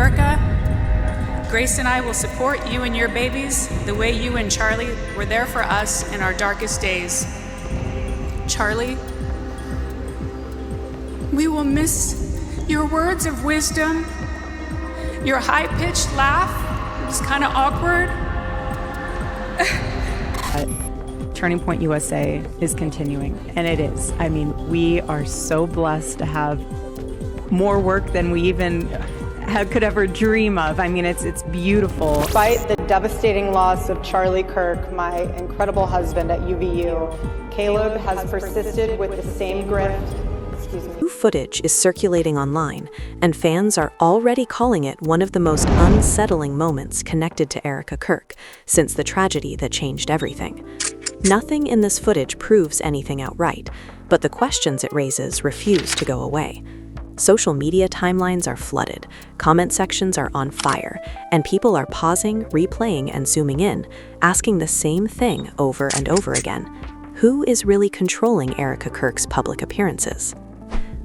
Erika, Grace and I will support you and your babies the way you and Charlie were there for us in our darkest days. Charlie, we will miss your words of wisdom, your high-pitched laugh. It was kind of awkward. Turning Point USA is continuing, and it is. I mean, we are so blessed to have more work than we even could ever dream of. I mean, it's beautiful. Despite the devastating loss of Charlie Kirk, my incredible husband at UVU, Caleb has persisted with the same grift. New footage is circulating online, and fans are already calling it one of the most unsettling moments connected to Erika Kirk since the tragedy that changed everything. Nothing in this footage proves anything outright, but the questions it raises refuse to go away. Social media timelines are flooded, comment sections are on fire, and people are pausing, replaying, and zooming in, asking the same thing over and over again. Who is really controlling Erika Kirk's public appearances?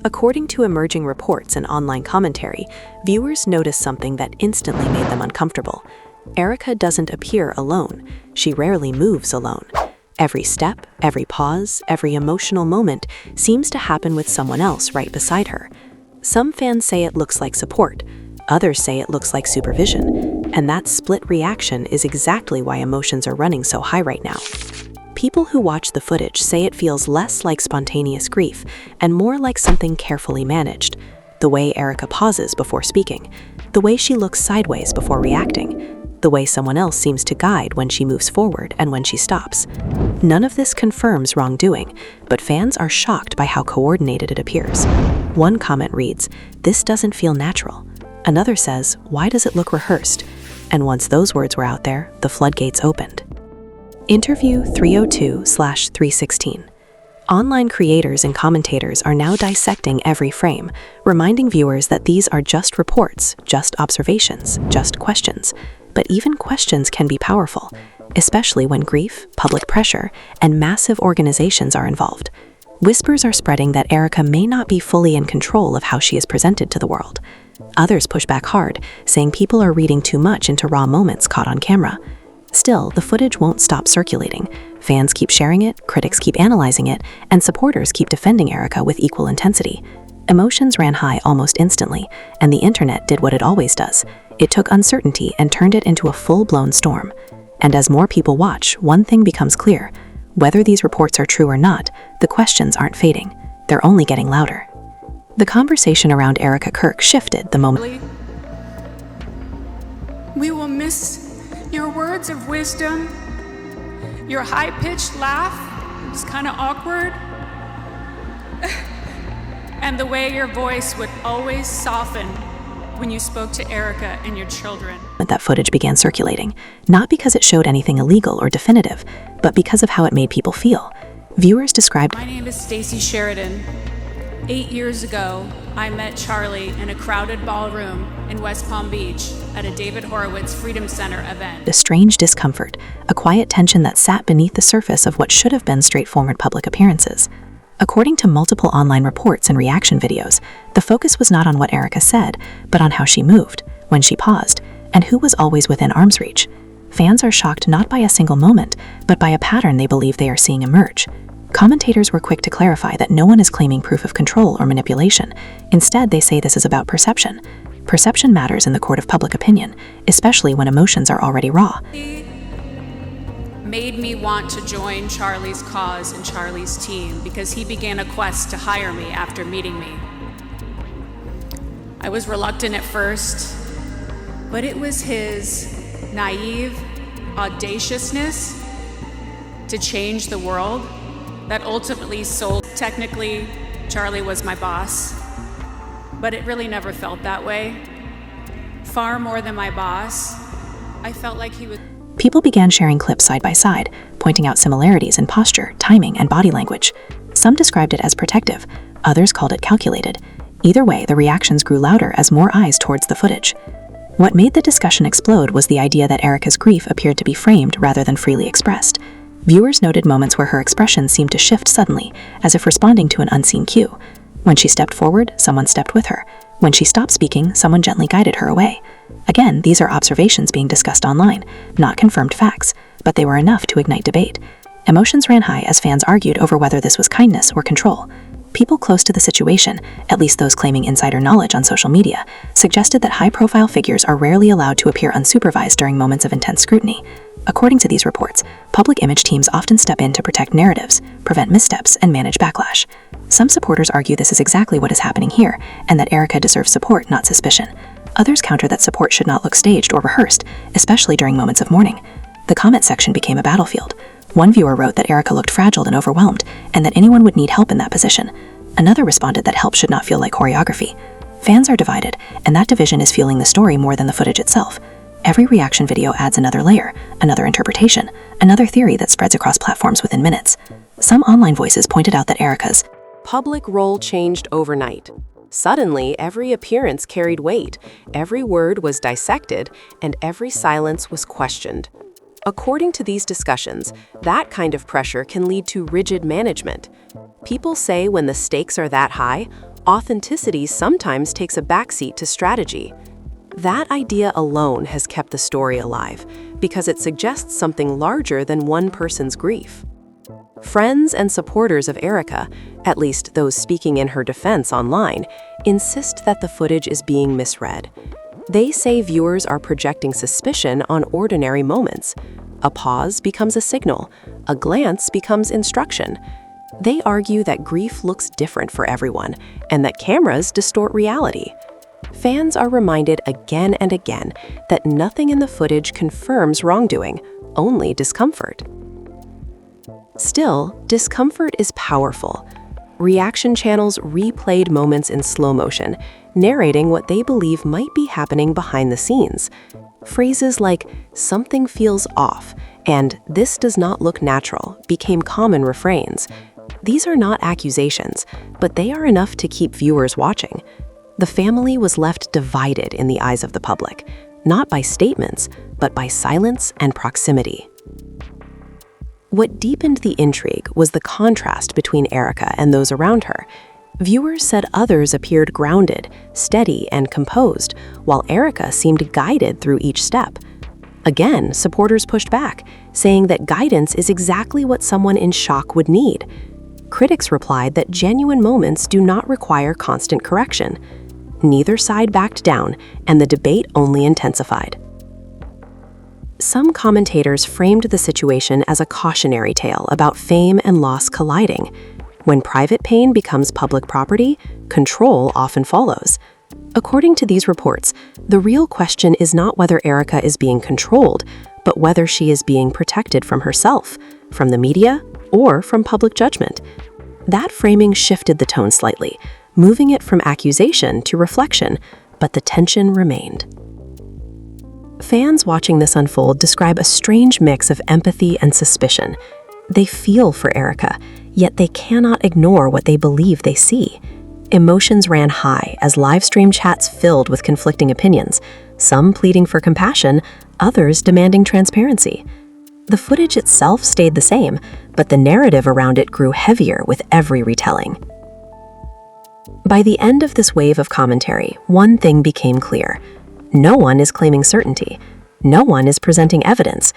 According to emerging reports and online commentary, viewers notice something that instantly made them uncomfortable. Erika doesn't appear alone. She rarely moves alone. Every step, every pause, every emotional moment seems to happen with someone else right beside her. Some fans say it looks like support. Others say it looks like supervision. And that split reaction is exactly why emotions are running so high right now. People who watch the footage say it feels less like spontaneous grief and more like something carefully managed. The way Erika pauses before speaking, the way she looks sideways before reacting, the way someone else seems to guide when she moves forward and when she stops. None of this confirms wrongdoing, but fans are shocked by how coordinated it appears. One comment reads, "This doesn't feel natural." Another says, "Why does it look rehearsed?" And once those words were out there, the floodgates opened. Interview 302/316. Online creators and commentators are now dissecting every frame, reminding viewers that these are just reports, just observations, just questions. But even questions can be powerful, especially when grief, public pressure, and massive organizations are involved. Whispers are spreading that Erika may not be fully in control of how she is presented to the world. Others push back hard, saying people are reading too much into raw moments caught on camera. Still, the footage won't stop circulating. Fans keep sharing it, critics keep analyzing it, and supporters keep defending Erika with equal intensity. Emotions ran high almost instantly, and the internet did what it always does. It took uncertainty and turned it into a full-blown storm. And as more people watch, one thing becomes clear. Whether these reports are true or not, the questions aren't fading. They're only getting louder. The conversation around Erika Kirk shifted the moment. We will miss your words of wisdom, your high-pitched laugh. It was kind of awkward. And the way your voice would always soften when you spoke to Erika and your children. That footage began circulating, not because it showed anything illegal or definitive, but because of how it made people feel. Viewers described. My name is Stacy Sheridan. 8 years ago, I met Charlie in a crowded ballroom in West Palm Beach at a David Horowitz Freedom Center event. A strange discomfort, a quiet tension that sat beneath the surface of what should have been straightforward public appearances. According to multiple online reports and reaction videos, the focus was not on what Erika said, but on how she moved, when she paused, and who was always within arm's reach. Fans are shocked not by a single moment, but by a pattern they believe they are seeing emerge. Commentators were quick to clarify that no one is claiming proof of control or manipulation. Instead, they say this is about perception. Perception matters in the court of public opinion, especially when emotions are already raw. Made me want to join Charlie's cause and Charlie's team because he began a quest to hire me after meeting me. I was reluctant at first, but it was his naive audaciousness to change the world that ultimately sold. Technically, Charlie was my boss, but it really never felt that way. Far more than my boss, I felt like he was. People began sharing clips side by side, pointing out similarities in posture, timing, and body language. Some described it as protective, others called it calculated. Either way, the reactions grew louder as more eyes towards the footage. What made the discussion explode was the idea that Erika's grief appeared to be framed rather than freely expressed. Viewers noted moments where her expression seemed to shift suddenly, as if responding to an unseen cue. When she stepped forward, someone stepped with her. When she stopped speaking, someone gently guided her away. Again, these are observations being discussed online, not confirmed facts, but they were enough to ignite debate. Emotions ran high as fans argued over whether this was kindness or control. People close to the situation, at least those claiming insider knowledge on social media, suggested that high-profile figures are rarely allowed to appear unsupervised during moments of intense scrutiny. According to these reports, public image teams often step in to protect narratives, prevent missteps, and manage backlash. Some supporters argue this is exactly what is happening here, and that Erika deserves support, not suspicion. Others counter that support should not look staged or rehearsed, especially during moments of mourning. The comment section became a battlefield. One viewer wrote that Erika looked fragile and overwhelmed, and that anyone would need help in that position. Another responded that help should not feel like choreography. Fans are divided, and that division is fueling the story more than the footage itself. Every reaction video adds another layer, another interpretation, another theory that spreads across platforms within minutes. Some online voices pointed out that Erika's public role changed overnight. Suddenly, every appearance carried weight, every word was dissected, and every silence was questioned. According to these discussions, that kind of pressure can lead to rigid management. People say when the stakes are that high, authenticity sometimes takes a backseat to strategy. That idea alone has kept the story alive, because it suggests something larger than one person's grief. Friends and supporters of Erika, at least those speaking in her defense online, insist that the footage is being misread. They say viewers are projecting suspicion on ordinary moments. A pause becomes a signal, a glance becomes instruction. They argue that grief looks different for everyone, and that cameras distort reality. Fans are reminded again and again that nothing in the footage confirms wrongdoing, only discomfort. Still, discomfort is powerful. Reaction channels replayed moments in slow motion, narrating what they believe might be happening behind the scenes. Phrases like, "something feels off," and "this does not look natural" became common refrains. These are not accusations, but they are enough to keep viewers watching. The family was left divided in the eyes of the public, not by statements, but by silence and proximity. What deepened the intrigue was the contrast between Erika and those around her. Viewers said others appeared grounded, steady, and composed, while Erika seemed guided through each step. Again, supporters pushed back, saying that guidance is exactly what someone in shock would need. Critics replied that genuine moments do not require constant correction. Neither side backed down, and the debate only intensified. Some commentators framed the situation as a cautionary tale about fame and loss colliding. When private pain becomes public property, control often follows. According to these reports, the real question is not whether Erika is being controlled, but whether she is being protected from herself, from the media, or from public judgment. That framing shifted the tone slightly, moving it from accusation to reflection, but the tension remained. Fans watching this unfold describe a strange mix of empathy and suspicion. They feel for Erika, yet they cannot ignore what they believe they see. Emotions ran high as live stream chats filled with conflicting opinions, some pleading for compassion, others demanding transparency. The footage itself stayed the same, but the narrative around it grew heavier with every retelling. By the end of this wave of commentary, one thing became clear. No one is claiming certainty. No one is presenting evidence.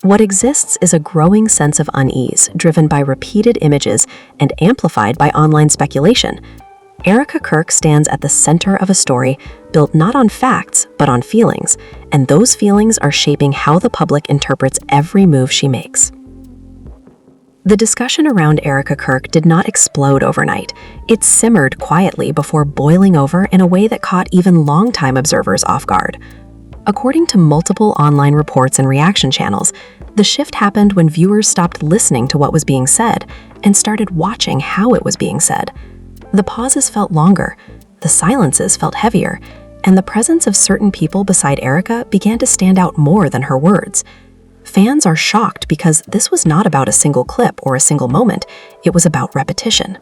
What exists is a growing sense of unease, driven by repeated images and amplified by online speculation. Erika Kirk stands at the center of a story built not on facts, but on feelings, and those feelings are shaping how the public interprets every move she makes. The discussion around Erika Kirk did not explode overnight. It simmered quietly before boiling over in a way that caught even longtime observers off guard. According to multiple online reports and reaction channels, the shift happened when viewers stopped listening to what was being said and started watching how it was being said. The pauses felt longer, the silences felt heavier, and the presence of certain people beside Erika began to stand out more than her words. Fans are shocked because this was not about a single clip or a single moment, it was about repetition.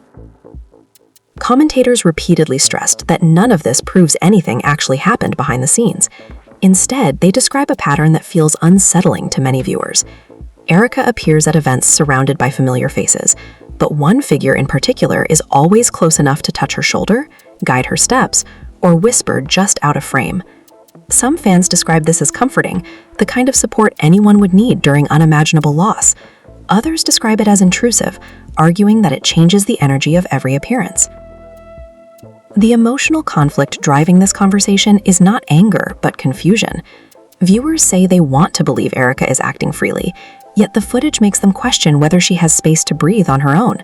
Commentators repeatedly stressed that none of this proves anything actually happened behind the scenes. Instead, they describe a pattern that feels unsettling to many viewers. Erika appears at events surrounded by familiar faces, but one figure in particular is always close enough to touch her shoulder, guide her steps, or whispered just out of frame. Some fans describe this as comforting, the kind of support anyone would need during unimaginable loss. Others describe it as intrusive, arguing that it changes the energy of every appearance. The emotional conflict driving this conversation is not anger, but confusion. Viewers say they want to believe Erika is acting freely, yet the footage makes them question whether she has space to breathe on her own.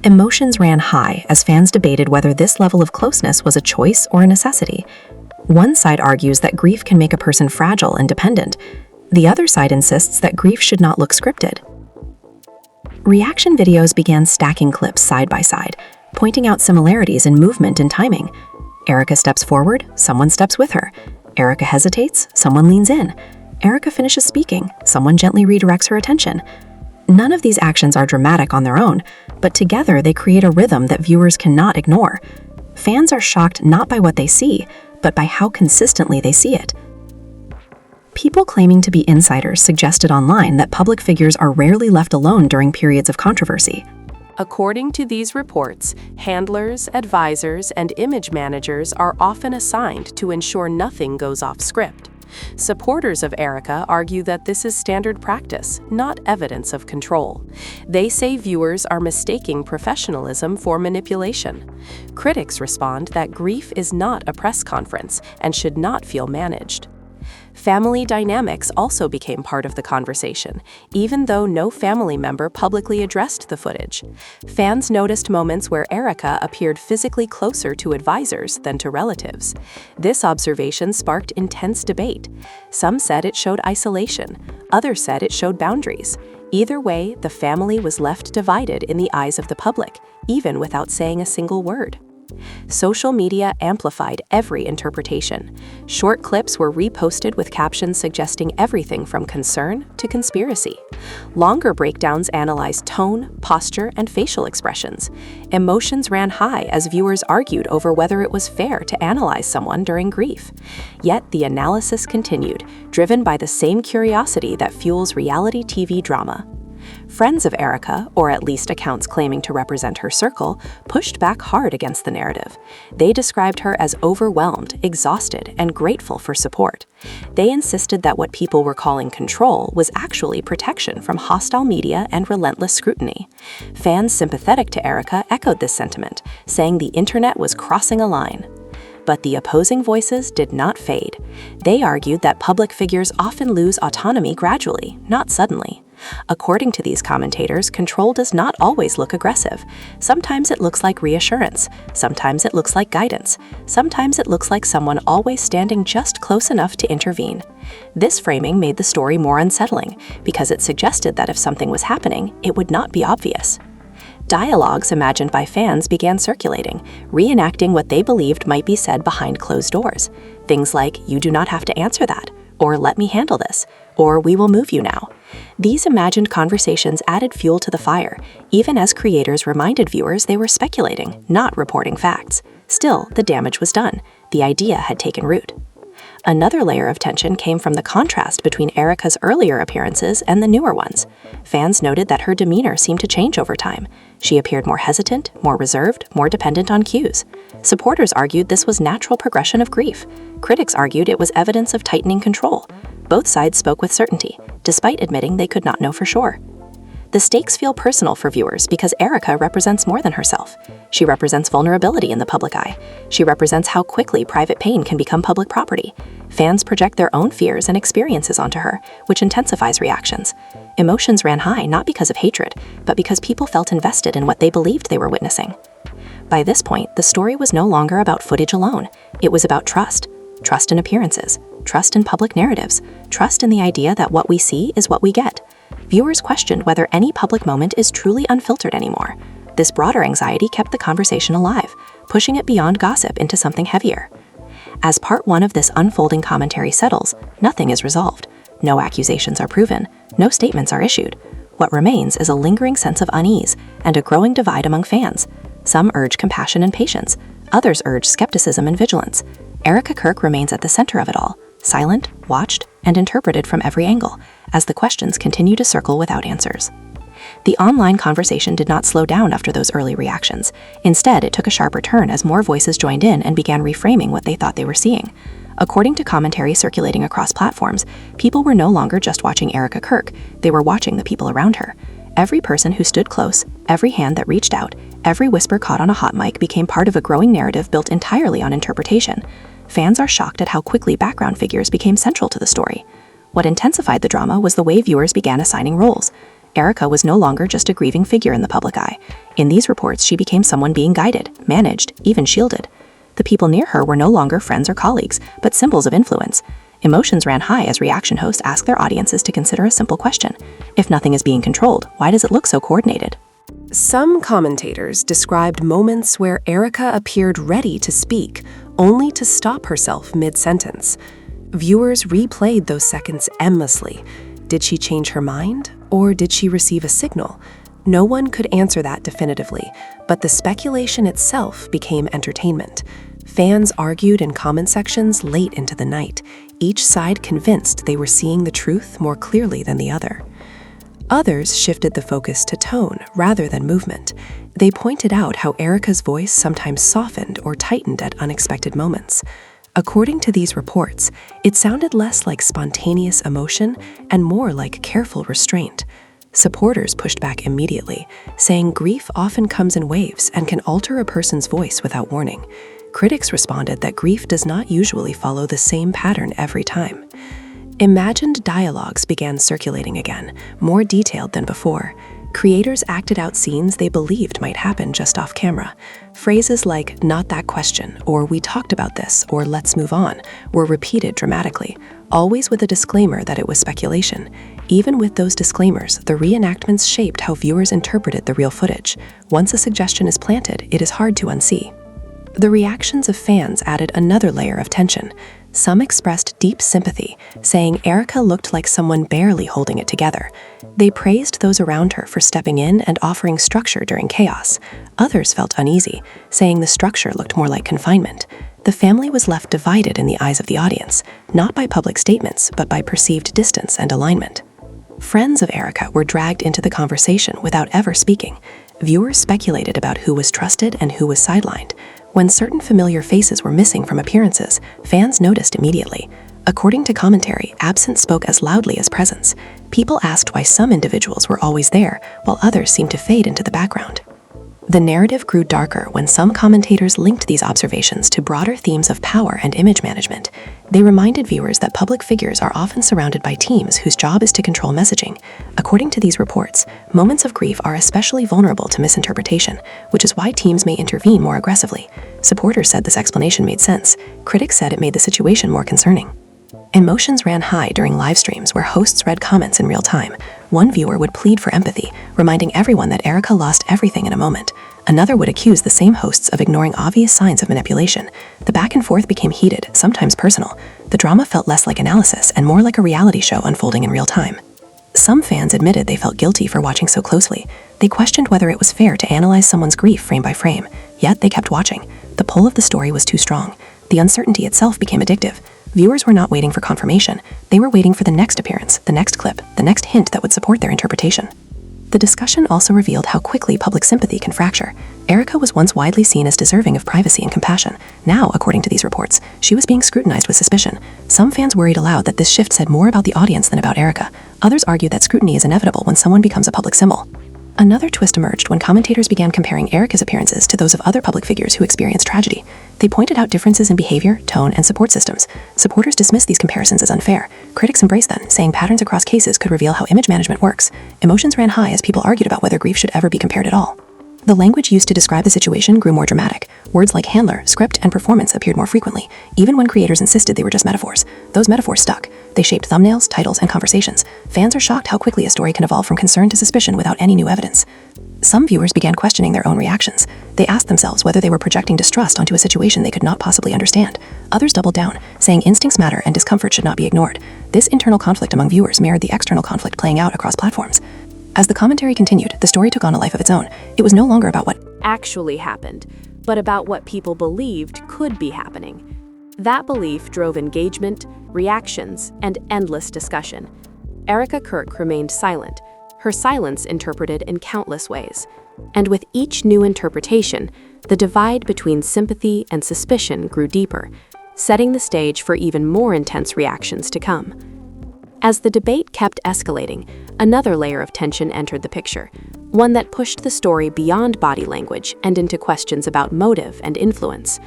Emotions ran high as fans debated whether this level of closeness was a choice or a necessity. One side argues that grief can make a person fragile and dependent. The other side insists that grief should not look scripted. Reaction videos began stacking clips side by side, pointing out similarities in movement and timing. Erika steps forward, someone steps with her. Erika hesitates, someone leans in. Erika finishes speaking, someone gently redirects her attention. None of these actions are dramatic on their own, but together they create a rhythm that viewers cannot ignore. Fans are shocked not by what they see, but by how consistently they see it. People claiming to be insiders suggested online that public figures are rarely left alone during periods of controversy. According to these reports, handlers, advisors, and image managers are often assigned to ensure nothing goes off script. Supporters of Erika argue that this is standard practice, not evidence of control. They say viewers are mistaking professionalism for manipulation. Critics respond that grief is not a press conference and should not feel managed. Family dynamics also became part of the conversation, even though no family member publicly addressed the footage. Fans noticed moments where Erika appeared physically closer to advisors than to relatives. This observation sparked intense debate. Some said it showed isolation, others said it showed boundaries. Either way, the family was left divided in the eyes of the public, even without saying a single word. Social media amplified every interpretation. Short clips were reposted with captions suggesting everything from concern to conspiracy. Longer breakdowns analyzed tone, posture, and facial expressions. Emotions ran high as viewers argued over whether it was fair to analyze someone during grief. Yet the analysis continued, driven by the same curiosity that fuels reality TV drama. Friends of Erika, or at least accounts claiming to represent her circle, pushed back hard against the narrative. They described her as overwhelmed, exhausted, and grateful for support. They insisted that what people were calling control was actually protection from hostile media and relentless scrutiny. Fans sympathetic to Erika echoed this sentiment, saying the internet was crossing a line. But the opposing voices did not fade. They argued that public figures often lose autonomy gradually, not suddenly. According to these commentators, control does not always look aggressive. Sometimes it looks like reassurance. Sometimes it looks like guidance. Sometimes it looks like someone always standing just close enough to intervene. This framing made the story more unsettling because it suggested that if something was happening, it would not be obvious. Dialogues imagined by fans began circulating, reenacting what they believed might be said behind closed doors. Things like, "You do not have to answer that," or "Let me handle this," or "We will move you now." These imagined conversations added fuel to the fire, even as creators reminded viewers they were speculating, not reporting facts. Still, the damage was done. The idea had taken root. Another layer of tension came from the contrast between Erika's earlier appearances and the newer ones. Fans noted that her demeanor seemed to change over time. She appeared more hesitant, more reserved, more dependent on cues. Supporters argued this was natural progression of grief. Critics argued it was evidence of tightening control. Both sides spoke with certainty, despite admitting they could not know for sure. The stakes feel personal for viewers because Erika represents more than herself. She represents vulnerability in the public eye. She represents how quickly private pain can become public property. Fans project their own fears and experiences onto her, which intensifies reactions. Emotions ran high not because of hatred, but because people felt invested in what they believed they were witnessing. By this point, the story was no longer about footage alone. It was about trust. Trust in appearances. Trust in public narratives. Trust in the idea that what we see is what we get. Viewers questioned whether any public moment is truly unfiltered anymore. This broader anxiety kept the conversation alive, pushing it beyond gossip into something heavier. As part one of this unfolding commentary settles, nothing is resolved. No accusations are proven. No statements are issued. What remains is a lingering sense of unease and a growing divide among fans. Some urge compassion and patience. Others urge skepticism and vigilance. Erika Kirk remains at the center of it all, silent, watched, and interpreted from every angle, as the questions continue to circle without answers. the online conversation did not slow down after those early reactions. Instead, it took a sharper turn as more voices joined in and began reframing what they thought they were seeing. According to commentary circulating across platforms, people were no longer just watching Erika Kirk, they were watching the people around her. Every person who stood close, every hand that reached out, every whisper caught on a hot mic became part of a growing narrative built entirely on interpretation. Fans are shocked at how quickly background figures became central to the story. What intensified the drama was the way viewers began assigning roles. Erika was no longer just a grieving figure in the public eye. In these reports, she became someone being guided, managed, even shielded. The people near her were no longer friends or colleagues, but symbols of influence. Emotions ran high as reaction hosts asked their audiences to consider a simple question. If nothing is being controlled, why does it look so coordinated? Some commentators described moments where Erika appeared ready to speak, only to stop herself mid-sentence. Viewers replayed those seconds endlessly. Did she change her mind, or did she receive a signal? No one could answer that definitively, but the speculation itself became entertainment. Fans argued in comment sections late into the night, each side convinced they were seeing the truth more clearly than the other. Others shifted the focus to tone rather than movement. They pointed out how Erika's voice sometimes softened or tightened at unexpected moments. According to these reports, it sounded less like spontaneous emotion and more like careful restraint. Supporters pushed back immediately, saying grief often comes in waves and can alter a person's voice without warning. Critics responded that grief does not usually follow the same pattern every time. Imagined dialogues began circulating again, more detailed than before. Creators acted out scenes they believed might happen just off camera. Phrases like, "not that question," or "we talked about this," or "let's move on," were repeated dramatically, always with a disclaimer that it was speculation. Even with those disclaimers, the reenactments shaped how viewers interpreted the real footage. Once a suggestion is planted, it is hard to unsee. The reactions of fans added another layer of tension. Some expressed deep sympathy, saying Erika looked like someone barely holding it together. They praised those around her for stepping in and offering structure during chaos. Others felt uneasy, saying the structure looked more like confinement. The family was left divided in the eyes of the audience, not by public statements, but by perceived distance and alignment. Friends of Erika were dragged into the conversation without ever speaking. Viewers speculated about who was trusted and who was sidelined. When certain familiar faces were missing from appearances, fans noticed immediately. According to commentary, absence spoke as loudly as presence. People asked why some individuals were always there, while others seemed to fade into the background. The narrative grew darker when some commentators linked these observations to broader themes of power and image management. They reminded viewers that public figures are often surrounded by teams whose job is to control messaging. According to these reports, moments of grief are especially vulnerable to misinterpretation, which is why teams may intervene more aggressively. Supporters said this explanation made sense. Critics said it made the situation more concerning. Emotions ran high during live streams where hosts read comments in real time. One viewer would plead for empathy, reminding everyone that Erika lost everything in a moment. Another would accuse the same hosts of ignoring obvious signs of manipulation. The back and forth became heated, sometimes personal. The drama felt less like analysis and more like a reality show unfolding in real time. Some fans admitted they felt guilty for watching so closely. They questioned whether it was fair to analyze someone's grief frame by frame, yet they kept watching. The pull of the story was too strong. The uncertainty itself became addictive. Viewers were not waiting for confirmation. They were waiting for the next appearance, the next clip, the next hint that would support their interpretation. The discussion also revealed how quickly public sympathy can fracture. Erika was once widely seen as deserving of privacy and compassion. Now, according to these reports, she was being scrutinized with suspicion. Some fans worried aloud that this shift said more about the audience than about Erika. Others argued that scrutiny is inevitable when someone becomes a public symbol. Another twist emerged when commentators began comparing Erika's appearances to those of other public figures who experienced tragedy. They pointed out differences in behavior, tone, and support systems. Supporters dismissed these comparisons as unfair. Critics embraced them, saying patterns across cases could reveal how image management works. Emotions ran high as people argued about whether grief should ever be compared at all. The language used to describe the situation grew more dramatic. Words like handler, script, and performance appeared more frequently, even when creators insisted they were just metaphors. Those metaphors stuck. They shaped thumbnails, titles, and conversations. Fans are shocked how quickly a story can evolve from concern to suspicion without any new evidence. Some viewers began questioning their own reactions. They asked themselves whether they were projecting distrust onto a situation they could not possibly understand. Others doubled down, saying instincts matter and discomfort should not be ignored. This internal conflict among viewers mirrored the external conflict playing out across platforms. As the commentary continued, the story took on a life of its own. It was no longer about what actually happened, but about what people believed could be happening. That belief drove engagement, reactions, and endless discussion. Erika Kirk remained silent. her silence interpreted in countless ways. And with each new interpretation, the divide between sympathy and suspicion grew deeper, setting the stage for even more intense reactions to come. As the debate kept escalating, another layer of tension entered the picture, one that pushed the story beyond body language and into questions about motive and influence.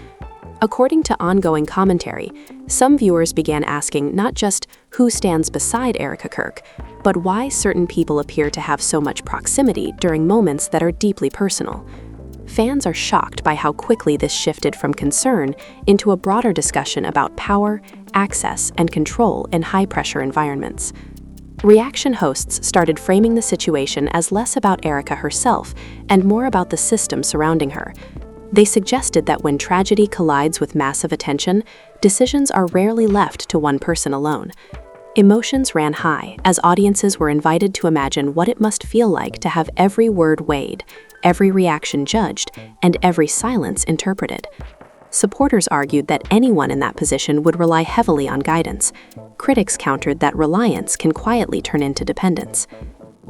According to ongoing commentary, some viewers began asking not just who stands beside Erika Kirk, but why certain people appear to have so much proximity during moments that are deeply personal. Fans are shocked by how quickly this shifted from concern into a broader discussion about power, access, and control in high-pressure environments. Reaction hosts started framing the situation as less about Erika herself and more about the system surrounding her. They suggested that when tragedy collides with massive attention, decisions are rarely left to one person alone. Emotions ran high as audiences were invited to imagine what it must feel like to have every word weighed, every reaction judged, and every silence interpreted. Supporters argued that anyone in that position would rely heavily on guidance. Critics countered that reliance can quietly turn into dependence.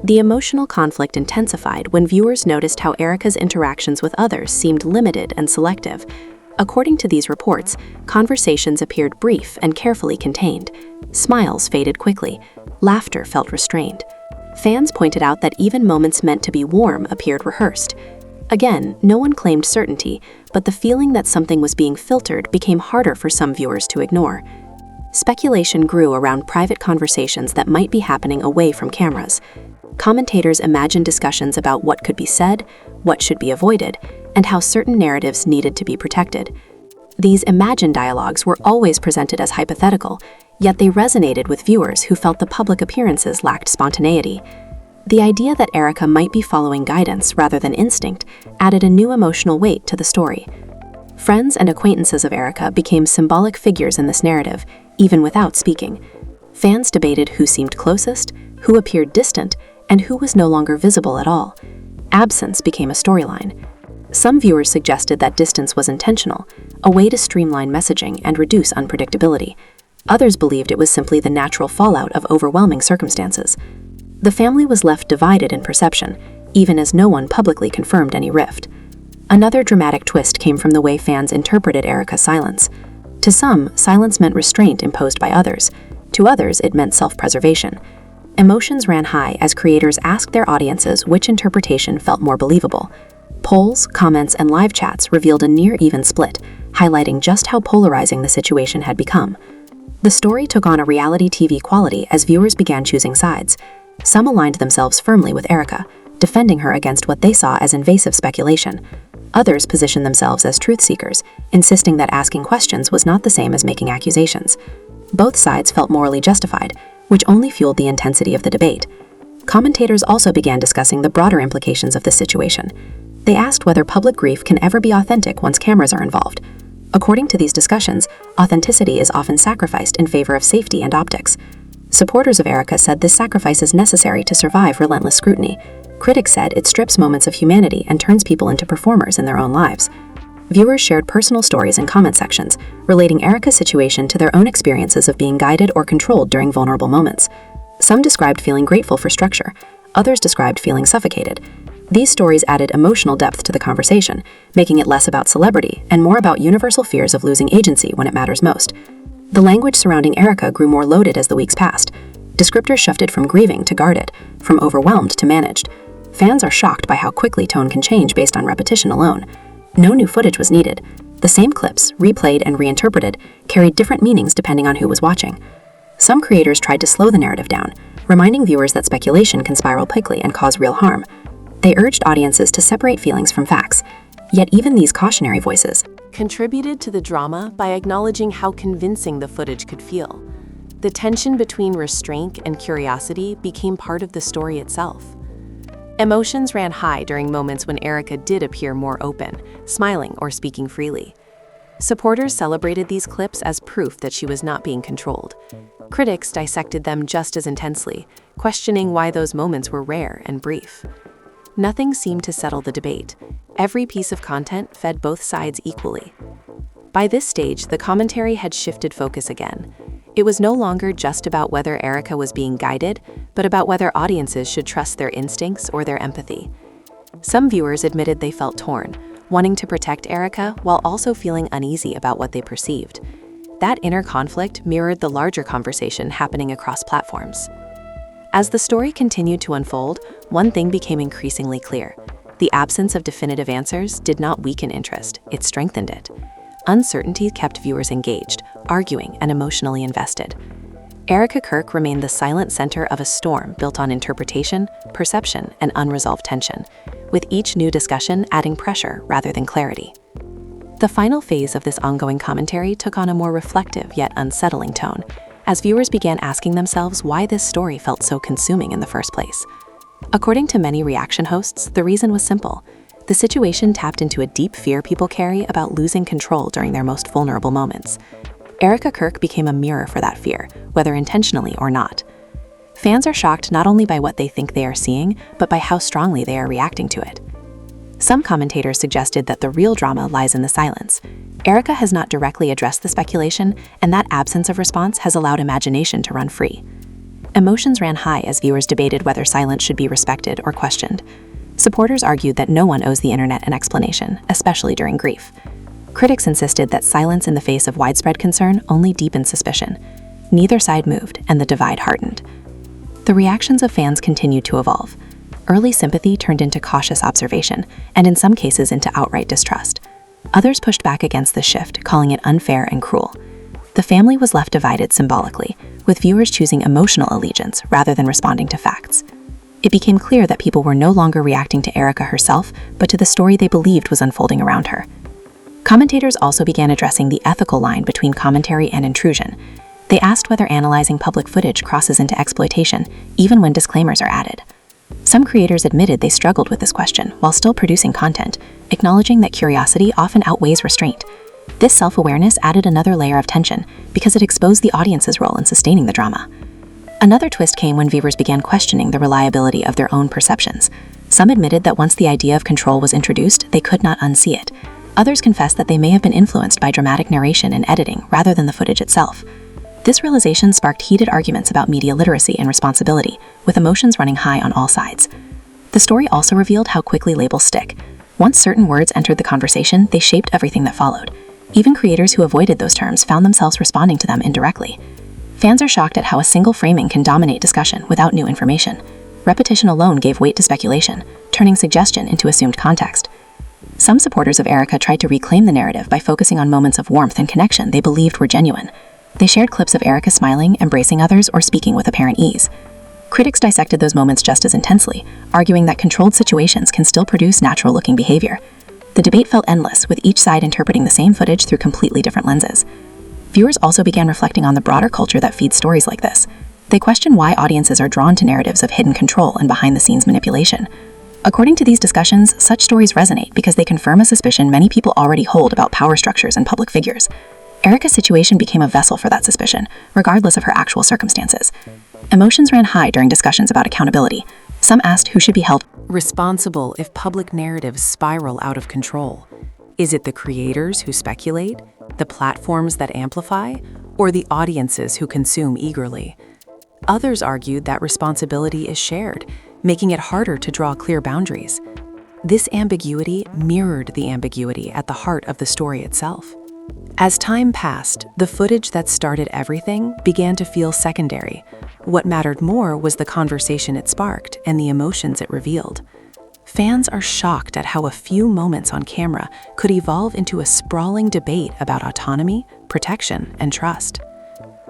The emotional conflict intensified when viewers noticed how Erika's interactions with others seemed limited and selective. According to these reports, conversations appeared brief and carefully contained. Smiles faded quickly. Laughter felt restrained. Fans pointed out that even moments meant to be warm appeared rehearsed. Again, no one claimed certainty, but the feeling that something was being filtered became harder for some viewers to ignore. Speculation grew around private conversations that might be happening away from cameras. Commentators imagined discussions about what could be said, what should be avoided, and how certain narratives needed to be protected. These imagined dialogues were always presented as hypothetical, yet they resonated with viewers who felt the public appearances lacked spontaneity. The idea that Erika might be following guidance rather than instinct added a new emotional weight to the story. Friends and acquaintances of Erika became symbolic figures in this narrative, even without speaking. Fans debated who seemed closest, who appeared distant, and who was no longer visible at all. Absence became a storyline. Some viewers suggested that distance was intentional, a way to streamline messaging and reduce unpredictability. Others believed it was simply the natural fallout of overwhelming circumstances. The family was left divided in perception, even as no one publicly confirmed any rift. Another dramatic twist came from the way fans interpreted Erika's silence. To some, silence meant restraint imposed by others. To others, it meant self-preservation. Emotions ran high as creators asked their audiences which interpretation felt more believable. Polls, comments, and live chats revealed a near-even split, highlighting just how polarizing the situation had become. The story took on a reality TV quality as viewers began choosing sides. Some aligned themselves firmly with Erika, defending her against what they saw as invasive speculation. Others positioned themselves as truth seekers, insisting that asking questions was not the same as making accusations. Both sides felt morally justified, which only fueled the intensity of the debate. Commentators also began discussing the broader implications of this situation. They asked whether public grief can ever be authentic once cameras are involved. According to these discussions, authenticity is often sacrificed in favor of safety and optics. Supporters of Erika said this sacrifice is necessary to survive relentless scrutiny. Critics said it strips moments of humanity and turns people into performers in their own lives. Viewers shared personal stories in comment sections, relating Erika's situation to their own experiences of being guided or controlled during vulnerable moments. Some described feeling grateful for structure. Others described feeling suffocated. These stories added emotional depth to the conversation, making it less about celebrity and more about universal fears of losing agency when it matters most. The language surrounding Erika grew more loaded as the weeks passed. Descriptors shifted from grieving to guarded, from overwhelmed to managed. Fans are shocked by how quickly tone can change based on repetition alone. No new footage was needed. The same clips, replayed and reinterpreted, carried different meanings depending on who was watching. Some creators tried to slow the narrative down, reminding viewers that speculation can spiral quickly and cause real harm. They urged audiences to separate feelings from facts. Yet even these cautionary voices contributed to the drama by acknowledging how convincing the footage could feel. The tension between restraint and curiosity became part of the story itself. Emotions ran high during moments when Erika did appear more open, smiling or speaking freely. Supporters celebrated these clips as proof that she was not being controlled. Critics dissected them just as intensely, questioning why those moments were rare and brief. Nothing seemed to settle the debate. Every piece of content fed both sides equally. By this stage, the commentary had shifted focus again. It was no longer just about whether Erika was being guided, but about whether audiences should trust their instincts or their empathy. Some viewers admitted they felt torn, wanting to protect Erika while also feeling uneasy about what they perceived. That inner conflict mirrored the larger conversation happening across platforms. As the story continued to unfold, one thing became increasingly clear. The absence of definitive answers did not weaken interest, it strengthened it. Uncertainty kept viewers engaged, arguing, and emotionally invested. Erika Kirk remained the silent center of a storm built on interpretation, perception, and unresolved tension, with each new discussion adding pressure rather than clarity. The final phase of this ongoing commentary took on a more reflective yet unsettling tone, as viewers began asking themselves why this story felt so consuming in the first place. According to many reaction hosts, the reason was simple. The situation tapped into a deep fear people carry about losing control during their most vulnerable moments. Erika Kirk became a mirror for that fear, whether intentionally or not. Fans are shocked not only by what they think they are seeing, but by how strongly they are reacting to it. Some commentators suggested that the real drama lies in the silence. Erika has not directly addressed the speculation, and that absence of response has allowed imagination to run free. Emotions ran high as viewers debated whether silence should be respected or questioned. Supporters argued that no one owes the internet an explanation, especially during grief. Critics insisted that silence in the face of widespread concern only deepened suspicion. Neither side moved, and the divide hardened. The reactions of fans continued to evolve. Early sympathy turned into cautious observation, and in some cases into outright distrust. Others pushed back against the shift, calling it unfair and cruel. The family was left divided symbolically, with viewers choosing emotional allegiance rather than responding to facts. It became clear that people were no longer reacting to Erika herself, but to the story they believed was unfolding around her. Commentators also began addressing the ethical line between commentary and intrusion. They asked whether analyzing public footage crosses into exploitation, even when disclaimers are added. Some creators admitted they struggled with this question while still producing content, acknowledging that curiosity often outweighs restraint. This self-awareness added another layer of tension because it exposed the audience's role in sustaining the drama. Another twist came when viewers began questioning the reliability of their own perceptions. Some admitted that once the idea of control was introduced, they could not unsee it. Others confessed that they may have been influenced by dramatic narration and editing rather than the footage itself. This realization sparked heated arguments about media literacy and responsibility, with emotions running high on all sides. The story also revealed how quickly labels stick. Once certain words entered the conversation, they shaped everything that followed. Even creators who avoided those terms found themselves responding to them indirectly. Fans are shocked at how a single framing can dominate discussion without new information. Repetition alone gave weight to speculation, turning suggestion into assumed context. Some supporters of Erika tried to reclaim the narrative by focusing on moments of warmth and connection they believed were genuine. They shared clips of Erika smiling, embracing others, or speaking with apparent ease. Critics dissected those moments just as intensely, arguing that controlled situations can still produce natural-looking behavior. The debate felt endless, with each side interpreting the same footage through completely different lenses. Viewers also began reflecting on the broader culture that feeds stories like this. They questioned why audiences are drawn to narratives of hidden control and behind-the-scenes manipulation. According to these discussions, such stories resonate because they confirm a suspicion many people already hold about power structures and public figures. Erika's situation became a vessel for that suspicion, regardless of her actual circumstances. Emotions ran high during discussions about accountability. Some asked who should be held responsible if public narratives spiral out of control. Is it the creators who speculate, the platforms that amplify, or the audiences who consume eagerly? Others argued that responsibility is shared, making it harder to draw clear boundaries. This ambiguity mirrored the ambiguity at the heart of the story itself. As time passed, the footage that started everything began to feel secondary. What mattered more was the conversation it sparked and the emotions it revealed. Fans are shocked at how a few moments on camera could evolve into a sprawling debate about autonomy, protection, and trust.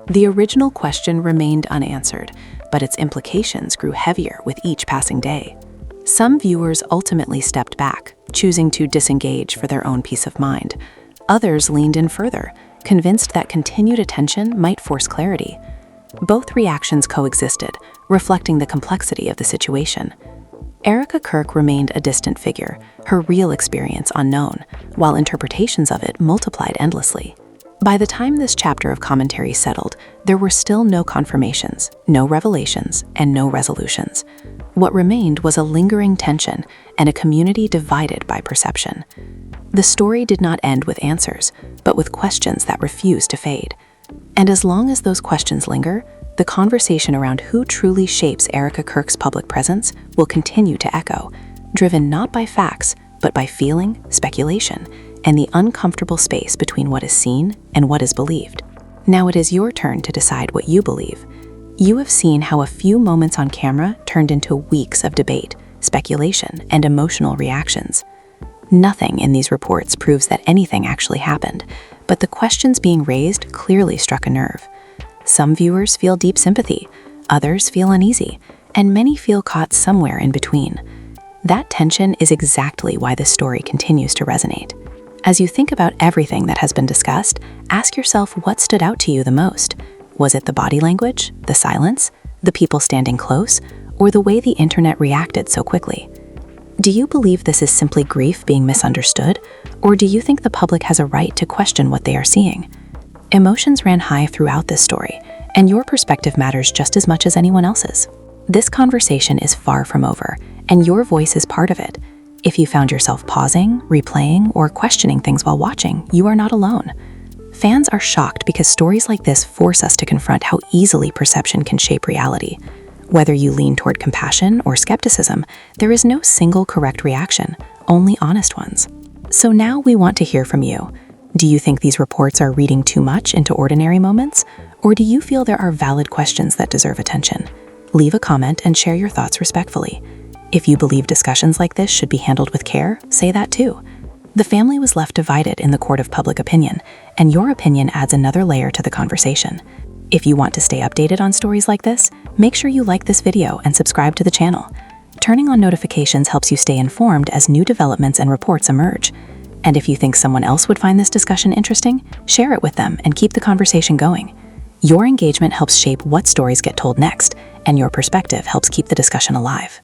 The original question remained unanswered, but its implications grew heavier with each passing day. Some viewers ultimately stepped back, choosing to disengage for their own peace of mind. Others leaned in further, convinced that continued attention might force clarity. Both reactions coexisted, reflecting the complexity of the situation. Erika Kirk remained a distant figure, her real experience unknown, while interpretations of it multiplied endlessly. By the time this chapter of commentary settled, there were still no confirmations, no revelations, and no resolutions. What remained was a lingering tension and a community divided by perception. The story did not end with answers, but with questions that refused to fade. And as long as those questions linger, the conversation around who truly shapes Erika Kirk's public presence will continue to echo, driven not by facts, but by feeling, speculation, and the uncomfortable space between what is seen and what is believed. Now it is your turn to decide what you believe. You have seen how a few moments on camera turned into weeks of debate, speculation, and emotional reactions. Nothing in these reports proves that anything actually happened, but the questions being raised clearly struck a nerve. Some viewers feel deep sympathy, others feel uneasy, and many feel caught somewhere in between. That tension is exactly why this story continues to resonate. As you think about everything that has been discussed, ask yourself what stood out to you the most. Was it the body language, the silence, the people standing close, or the way the internet reacted so quickly? Do you believe this is simply grief being misunderstood, or do you think the public has a right to question what they are seeing? Emotions ran high throughout this story, and your perspective matters just as much as anyone else's. This conversation is far from over, and your voice is part of it. If you found yourself pausing, replaying, or questioning things while watching, you are not alone. Fans are shocked because stories like this force us to confront how easily perception can shape reality. Whether you lean toward compassion or skepticism, there is no single correct reaction, only honest ones. So now we want to hear from you. Do you think these reports are reading too much into ordinary moments? Or do you feel there are valid questions that deserve attention? Leave a comment and share your thoughts respectfully. If you believe discussions like this should be handled with care, say that too. The family was left divided in the court of public opinion, and your opinion adds another layer to the conversation. If you want to stay updated on stories like this, make sure you like this video and subscribe to the channel. Turning on notifications helps you stay informed as new developments and reports emerge. And if you think someone else would find this discussion interesting, share it with them and keep the conversation going. Your engagement helps shape what stories get told next, and your perspective helps keep the discussion alive.